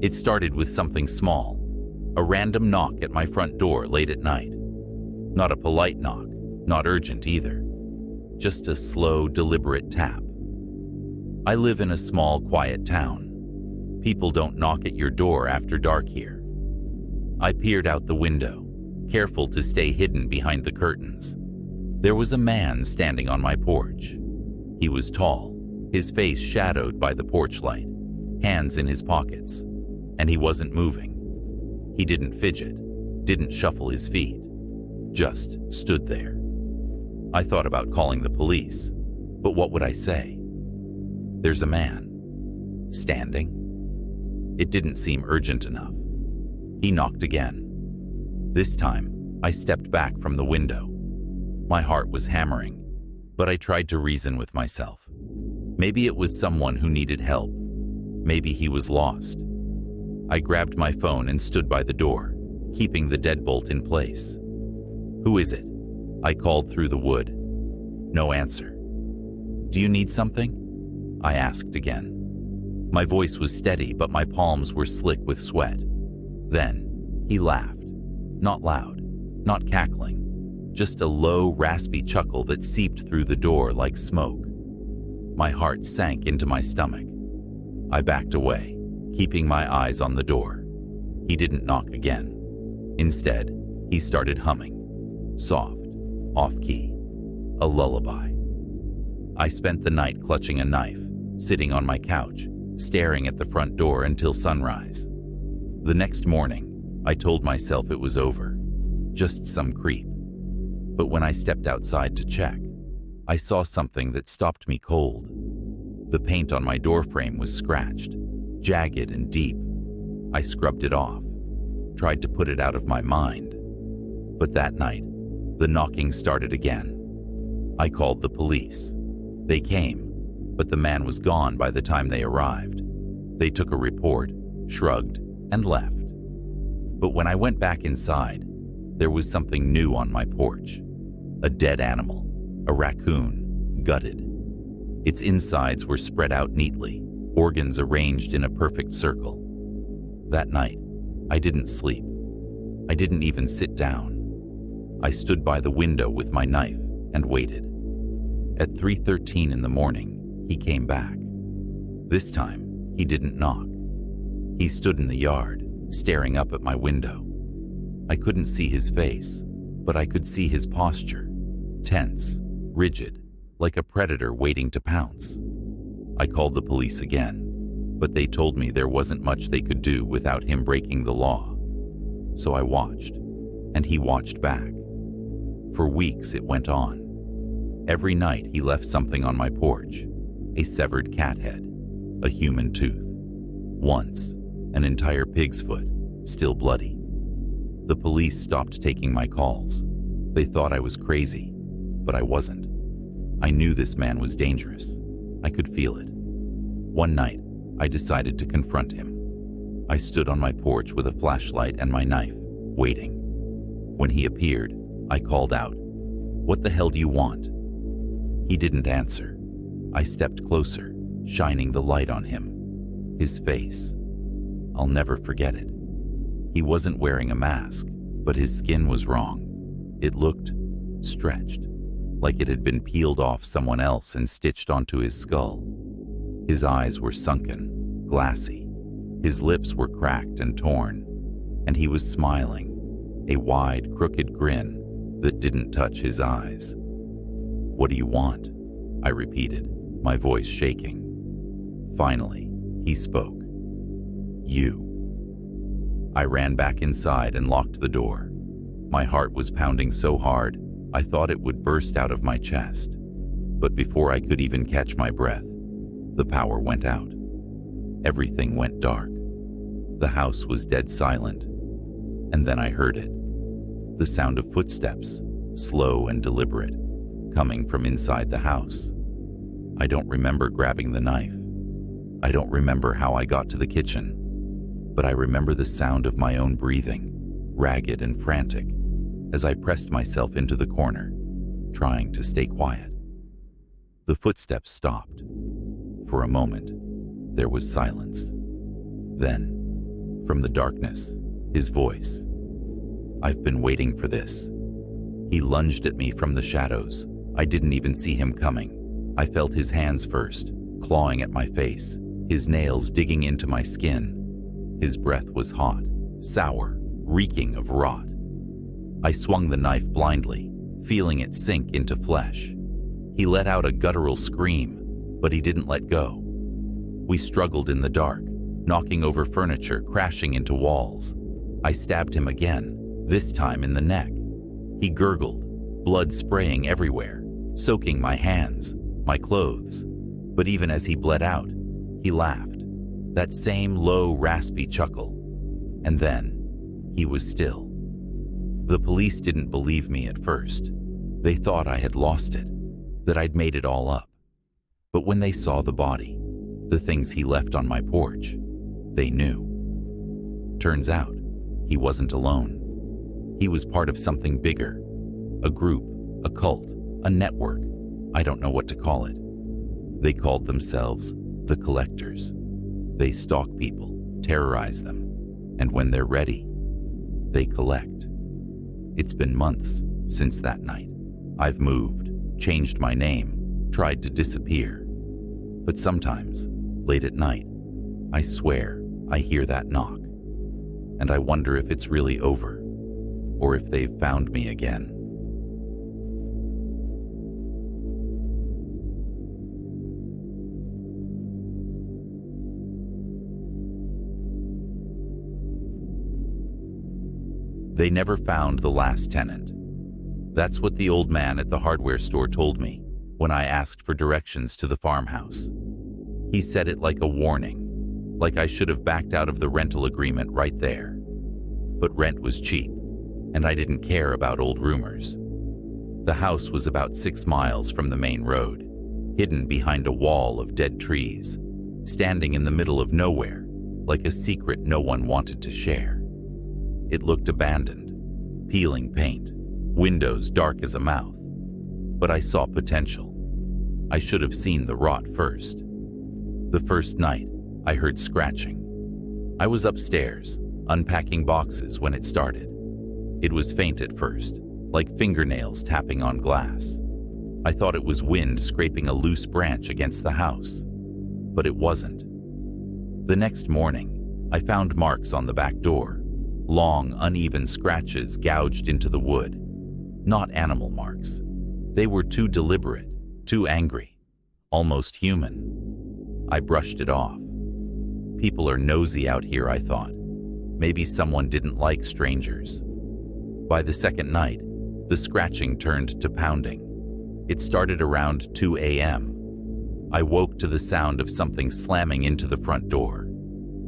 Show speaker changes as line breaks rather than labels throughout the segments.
It started with something small, a random knock at my front door late at night. Not a polite knock, not urgent either. Just a slow, deliberate tap. I live in a small, quiet town. People don't knock at your door after dark here. I peered out the window, careful to stay hidden behind the curtains. There was a man standing on my porch. He was tall, his face shadowed by the porch light, hands in his pockets, and he wasn't moving. He didn't fidget, didn't shuffle his feet, just stood there. I thought about calling the police, but what would I say? There's a man. Standing? It didn't seem urgent enough. He knocked again. This time, I stepped back from the window. My heart was hammering, but I tried to reason with myself. Maybe it was someone who needed help. Maybe he was lost. I grabbed my phone and stood by the door, keeping the deadbolt in place. Who is it? I called through the wood. No answer. Do you need something? I asked again. My voice was steady, but my palms were slick with sweat. Then he laughed. Not loud, not cackling, just a low, raspy chuckle that seeped through the door like smoke. My heart sank into my stomach. I backed away, keeping my eyes on the door. He didn't knock again. Instead, he started humming, soft, off-key, a lullaby. I spent the night clutching a knife, sitting on my couch, staring at the front door until sunrise. The next morning, I told myself it was over, just some creep. But when I stepped outside to check, I saw something that stopped me cold. The paint on my doorframe was scratched, jagged and deep. I scrubbed it off, tried to put it out of my mind. But that night, the knocking started again. I called the police. They came, but the man was gone by the time they arrived. They took a report, shrugged, and left. But when I went back inside, there was something new on my porch. A dead animal, a raccoon, gutted. Its insides were spread out neatly, organs arranged in a perfect circle. That night, I didn't sleep. I didn't even sit down. I stood by the window with my knife and waited. At 3:13 in the morning, he came back. This time, he didn't knock. He stood in the yard, staring up at my window. I couldn't see his face, but I could see his posture, tense, rigid, like a predator waiting to pounce. I called the police again, but they told me there wasn't much they could do without him breaking the law. So I watched, and he watched back. For weeks it went on. Every night he left something on my porch, a severed cat head, a human tooth. Once, an entire pig's foot, still bloody. The police stopped taking my calls. They thought I was crazy, but I wasn't. I knew this man was dangerous. I could feel it. One night, I decided to confront him. I stood on my porch with a flashlight and my knife, waiting. When he appeared, I called out, "What the hell do you want?" He didn't answer. I stepped closer, shining the light on him. His face. I'll never forget it. He wasn't wearing a mask, but his skin was wrong. It looked stretched, like it had been peeled off someone else and stitched onto his skull. His eyes were sunken, glassy. His lips were cracked and torn, and he was smiling, a wide, crooked grin that didn't touch his eyes. "What do you want?" I repeated, my voice shaking. Finally, he spoke. "You." I ran back inside and locked the door. My heart was pounding so hard, I thought it would burst out of my chest. But before I could even catch my breath, the power went out. Everything went dark. The house was dead silent. And then I heard it. The sound of footsteps, slow and deliberate, coming from inside the house. I don't remember grabbing the knife. I don't remember how I got to the kitchen. But I remember the sound of my own breathing, ragged and frantic, as I pressed myself into the corner, trying to stay quiet. The footsteps stopped. For a moment, there was silence. Then, From the darkness, his voice. "I've been waiting for this." He lunged at me from the shadows. I didn't even see him coming. I felt his hands first, clawing at my face, his nails digging into my skin. His breath was hot, sour, reeking of rot. I swung the knife blindly, feeling it sink into flesh. He let out a guttural scream, but he didn't let go. We struggled in the dark, knocking over furniture, crashing into walls. I stabbed him again, this time in the neck. He gurgled, blood spraying everywhere, soaking my hands, my clothes. But even as he bled out, he laughed, that same low, raspy chuckle. And then, he was still. The police didn't believe me at first. They thought I had lost it, that I'd made it all up. But when they saw the body, the things he left on my porch, they knew. Turns out, he wasn't alone. He was part of something bigger. A group, a cult, a network. I don't know what to call it. They called themselves the Collectors. They stalk people, terrorize them, and when they're ready, they collect. It's been months since that night. I've moved, changed my name, tried to disappear. But sometimes, late at night, I swear I hear that knock. And I wonder if it's really over, or if they've found me again. They never found the last tenant. That's what the old man at the hardware store told me when I asked for directions to the farmhouse. He said it like a warning, like I should have backed out of the rental agreement right there. But rent was cheap, and I didn't care about old rumors. The house was about 6 miles from the main road, hidden behind a wall of dead trees, standing in the middle of nowhere, like a secret no one wanted to share. It looked abandoned, peeling paint, windows dark as a mouth. But I saw potential. I should have seen the rot first. The first night, I heard scratching. I was upstairs, unpacking boxes when it started. It was faint at first, like fingernails tapping on glass. I thought it was wind scraping a loose branch against the house. But it wasn't. The next morning, I found marks on the back door. Long, uneven scratches gouged into the wood. Not animal marks. They were too deliberate, too angry, almost human. I brushed it off. People are nosy out here, I thought. Maybe someone didn't like strangers. By the second night, the scratching turned to pounding. It started around 2 a.m. I woke to the sound of something slamming into the front door.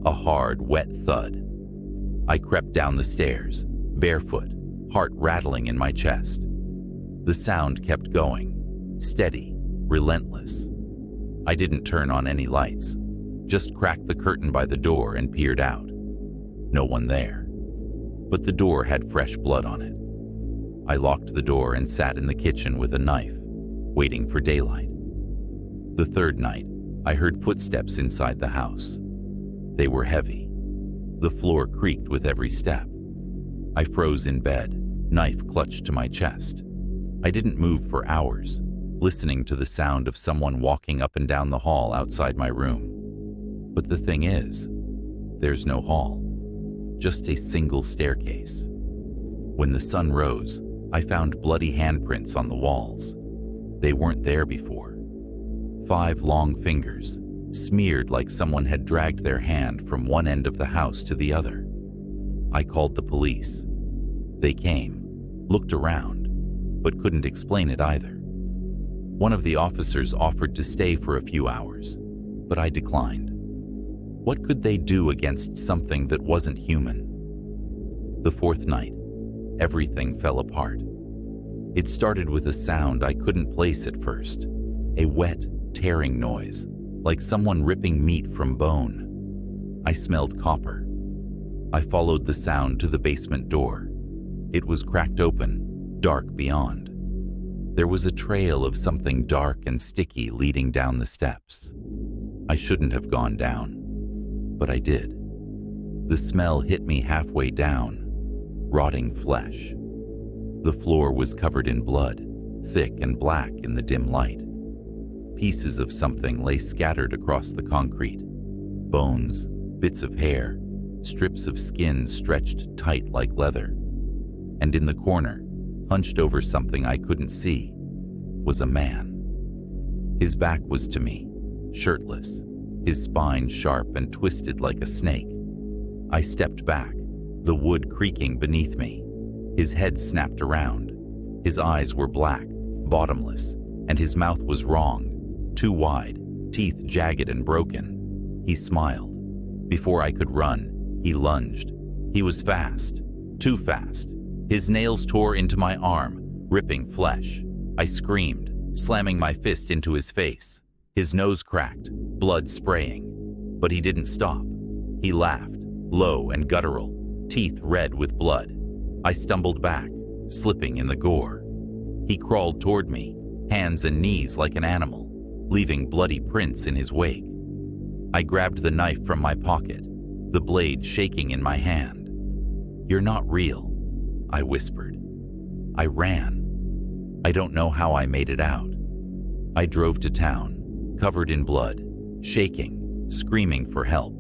A hard, wet thud. I crept down the stairs, barefoot, heart rattling in my chest. The sound kept going, steady, relentless. I didn't turn on any lights, just cracked the curtain by the door and peered out. No one there. But the door had fresh blood on it. I locked the door and sat in the kitchen with a knife, waiting for daylight. The third night, I heard footsteps inside the house. They were heavy. The floor creaked with every step. I froze in bed, knife clutched to my chest. I didn't move for hours, listening to the sound of someone walking up and down the hall outside my room. But the thing is, there's no hall, just a single staircase. When the sun rose, I found bloody handprints on the walls. They weren't there before. 5 long fingers, smeared like someone had dragged their hand from one end of the house to the other. I called the police. They came, looked around, but couldn't explain it either. One of the officers offered to stay for a few hours, but I declined. What could they do against something that wasn't human? The fourth night, everything fell apart. It started with a sound I couldn't place at first, a wet, tearing noise, like someone ripping meat from bone. I smelled copper. I followed the sound to the basement door. It was cracked open, dark beyond. There was a trail of something dark and sticky leading down the steps. I shouldn't have gone down, but I did. The smell hit me halfway down, rotting flesh. The floor was covered in blood, thick and black in the dim light. Pieces of something lay scattered across the concrete. Bones, bits of hair, strips of skin stretched tight like leather. And in the corner, hunched over something I couldn't see, was a man. His back was to me, shirtless, his spine sharp and twisted like a snake. I stepped back, the wood creaking beneath me. His head snapped around. His eyes were black, bottomless, and his mouth was wrong, too wide, teeth jagged and broken. He smiled. Before I could run, he lunged. He was fast, too fast. His nails tore into my arm, ripping flesh. I screamed, slamming my fist into his face. His nose cracked, blood spraying. But he didn't stop. He laughed, low and guttural, teeth red with blood. I stumbled back, slipping in the gore. He crawled toward me, hands and knees like an animal, leaving bloody prints in his wake. I grabbed the knife from my pocket, the blade shaking in my hand. "You're not real," I whispered. I ran. I don't know how I made it out. I drove to town, covered in blood, shaking, screaming for help.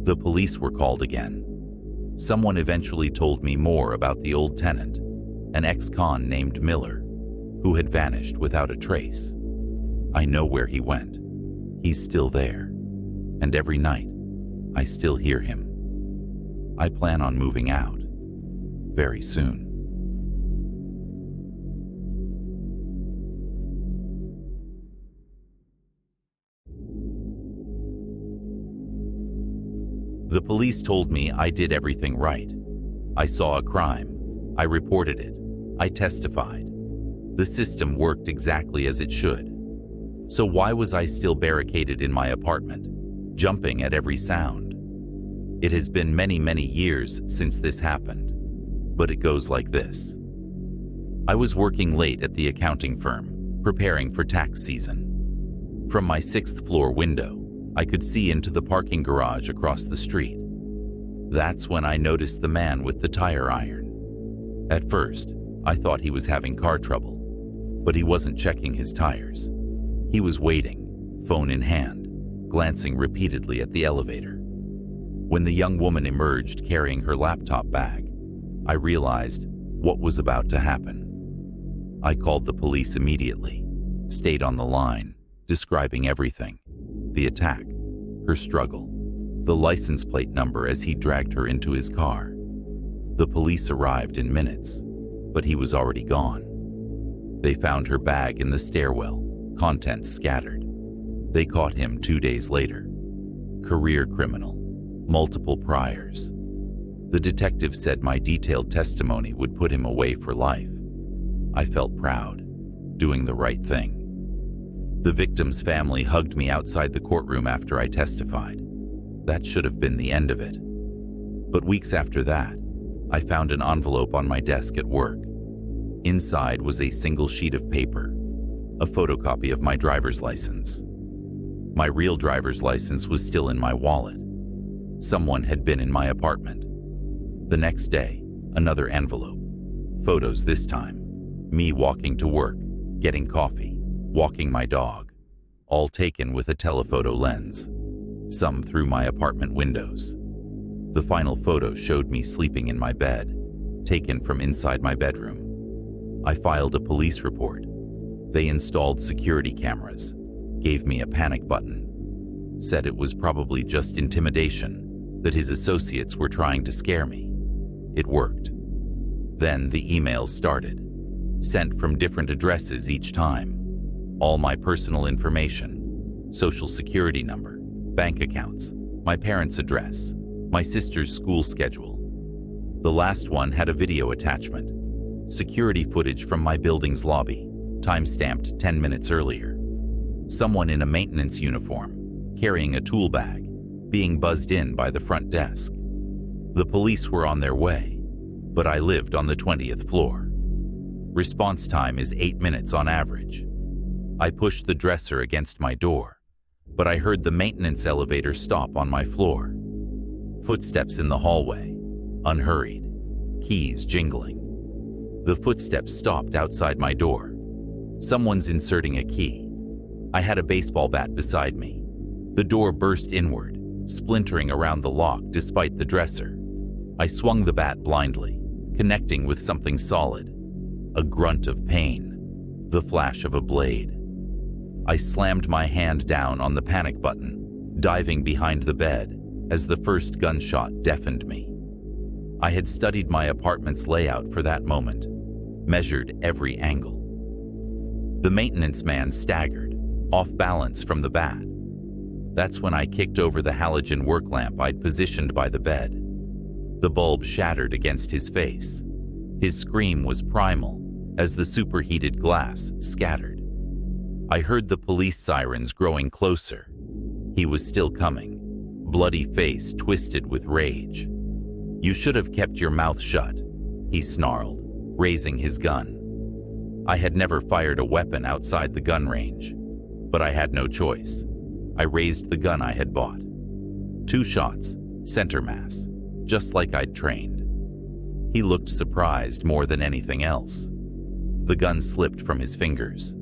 The police were called again. Someone eventually told me more about the old tenant, an ex-con named Miller, who had vanished without a trace. I know where he went. He's still there. And every night, I still hear him. I plan on moving out very soon. The police told me I did everything right. I saw a crime. I reported it. I testified. The system worked exactly as it should. So why was I still barricaded in my apartment, jumping at every sound? It has been many, many years since this happened, but it goes like this. I was working late at the accounting firm, preparing for tax season. From my 6th floor window, I could see into the parking garage across the street. That's when I noticed the man with the tire iron. At first, I thought he was having car trouble, but he wasn't checking his tires. He was waiting, phone in hand, glancing repeatedly at the elevator. When the young woman emerged carrying her laptop bag, I realized what was about to happen. I called the police immediately, stayed on the line, describing everything. The attack, her struggle, the license plate number as he dragged her into his car. The police arrived in minutes, but he was already gone. They found her bag in the stairwell, contents scattered. They caught him 2 days later. Career criminal, multiple priors. The detective said my detailed testimony would put him away for life. I felt proud, doing the right thing. The victim's family hugged me outside the courtroom after I testified. That should have been the end of it. But weeks after that, I found an envelope on my desk at work. Inside was a single sheet of paper, a photocopy of my driver's license. My real driver's license was still in my wallet. Someone had been in my apartment. The next day, another envelope. Photos this time. Me walking to work, getting coffee, walking my dog. All taken with a telephoto lens. Some through my apartment windows. The final photo showed me sleeping in my bed, taken from inside my bedroom. I filed a police report. They installed security cameras, gave me a panic button, said it was probably just intimidation, that his associates were trying to scare me. It worked. Then the emails started, sent from different addresses each time. All my personal information, social security number, bank accounts, my parents' address, my sister's school schedule. The last one had a video attachment, security footage from my building's lobby, time-stamped 10 minutes earlier. Someone in a maintenance uniform, carrying a tool bag, being buzzed in by the front desk. The police were on their way, but I lived on the 20th floor. Response time is 8 minutes on average. I pushed the dresser against my door, but I heard the maintenance elevator stop on my floor. Footsteps in the hallway, unhurried, keys jingling. The footsteps stopped outside my door. Someone's inserting a key. I had a baseball bat beside me. The door burst inward, splintering around the lock despite the dresser. I swung the bat blindly, connecting with something solid. A grunt of pain, the flash of a blade. I slammed my hand down on the panic button, diving behind the bed as the first gunshot deafened me. I had studied my apartment's layout for that moment, measured every angle. The maintenance man staggered, off balance from the bat. That's when I kicked over the halogen work lamp I'd positioned by the bed. The bulb shattered against his face. His scream was primal as the superheated glass scattered. I heard the police sirens growing closer. He was still coming, bloody face twisted with rage. "You should have kept your mouth shut," he snarled, raising his gun. I had never fired a weapon outside the gun range, but I had no choice. I raised the gun I had bought. 2 shots, center mass, just like I'd trained. He looked surprised more than anything else. The gun slipped from his fingers.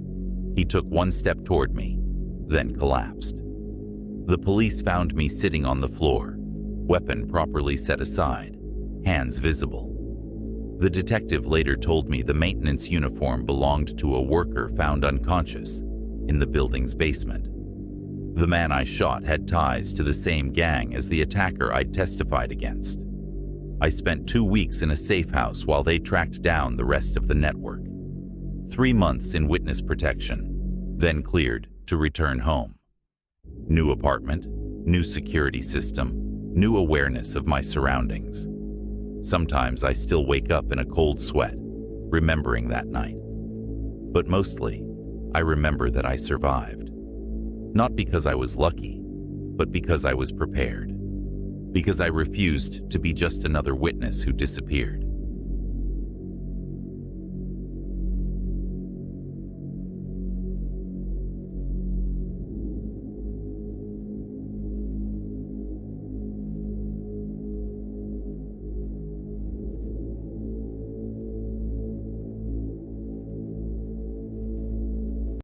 He took 1 step toward me, then collapsed. The police found me sitting on the floor, weapon properly set aside, hands visible. The detective later told me the maintenance uniform belonged to a worker found unconscious in the building's basement. The man I shot had ties to the same gang as the attacker I'd testified against. I spent 2 weeks in a safe house while they tracked down the rest of the network. 3 months in witness protection, then cleared to return home. New apartment, new security system, new awareness of my surroundings. Sometimes I still wake up in a cold sweat, remembering that night. But mostly, I remember that I survived. Not because I was lucky, but because I was prepared. Because I refused to be just another witness who disappeared.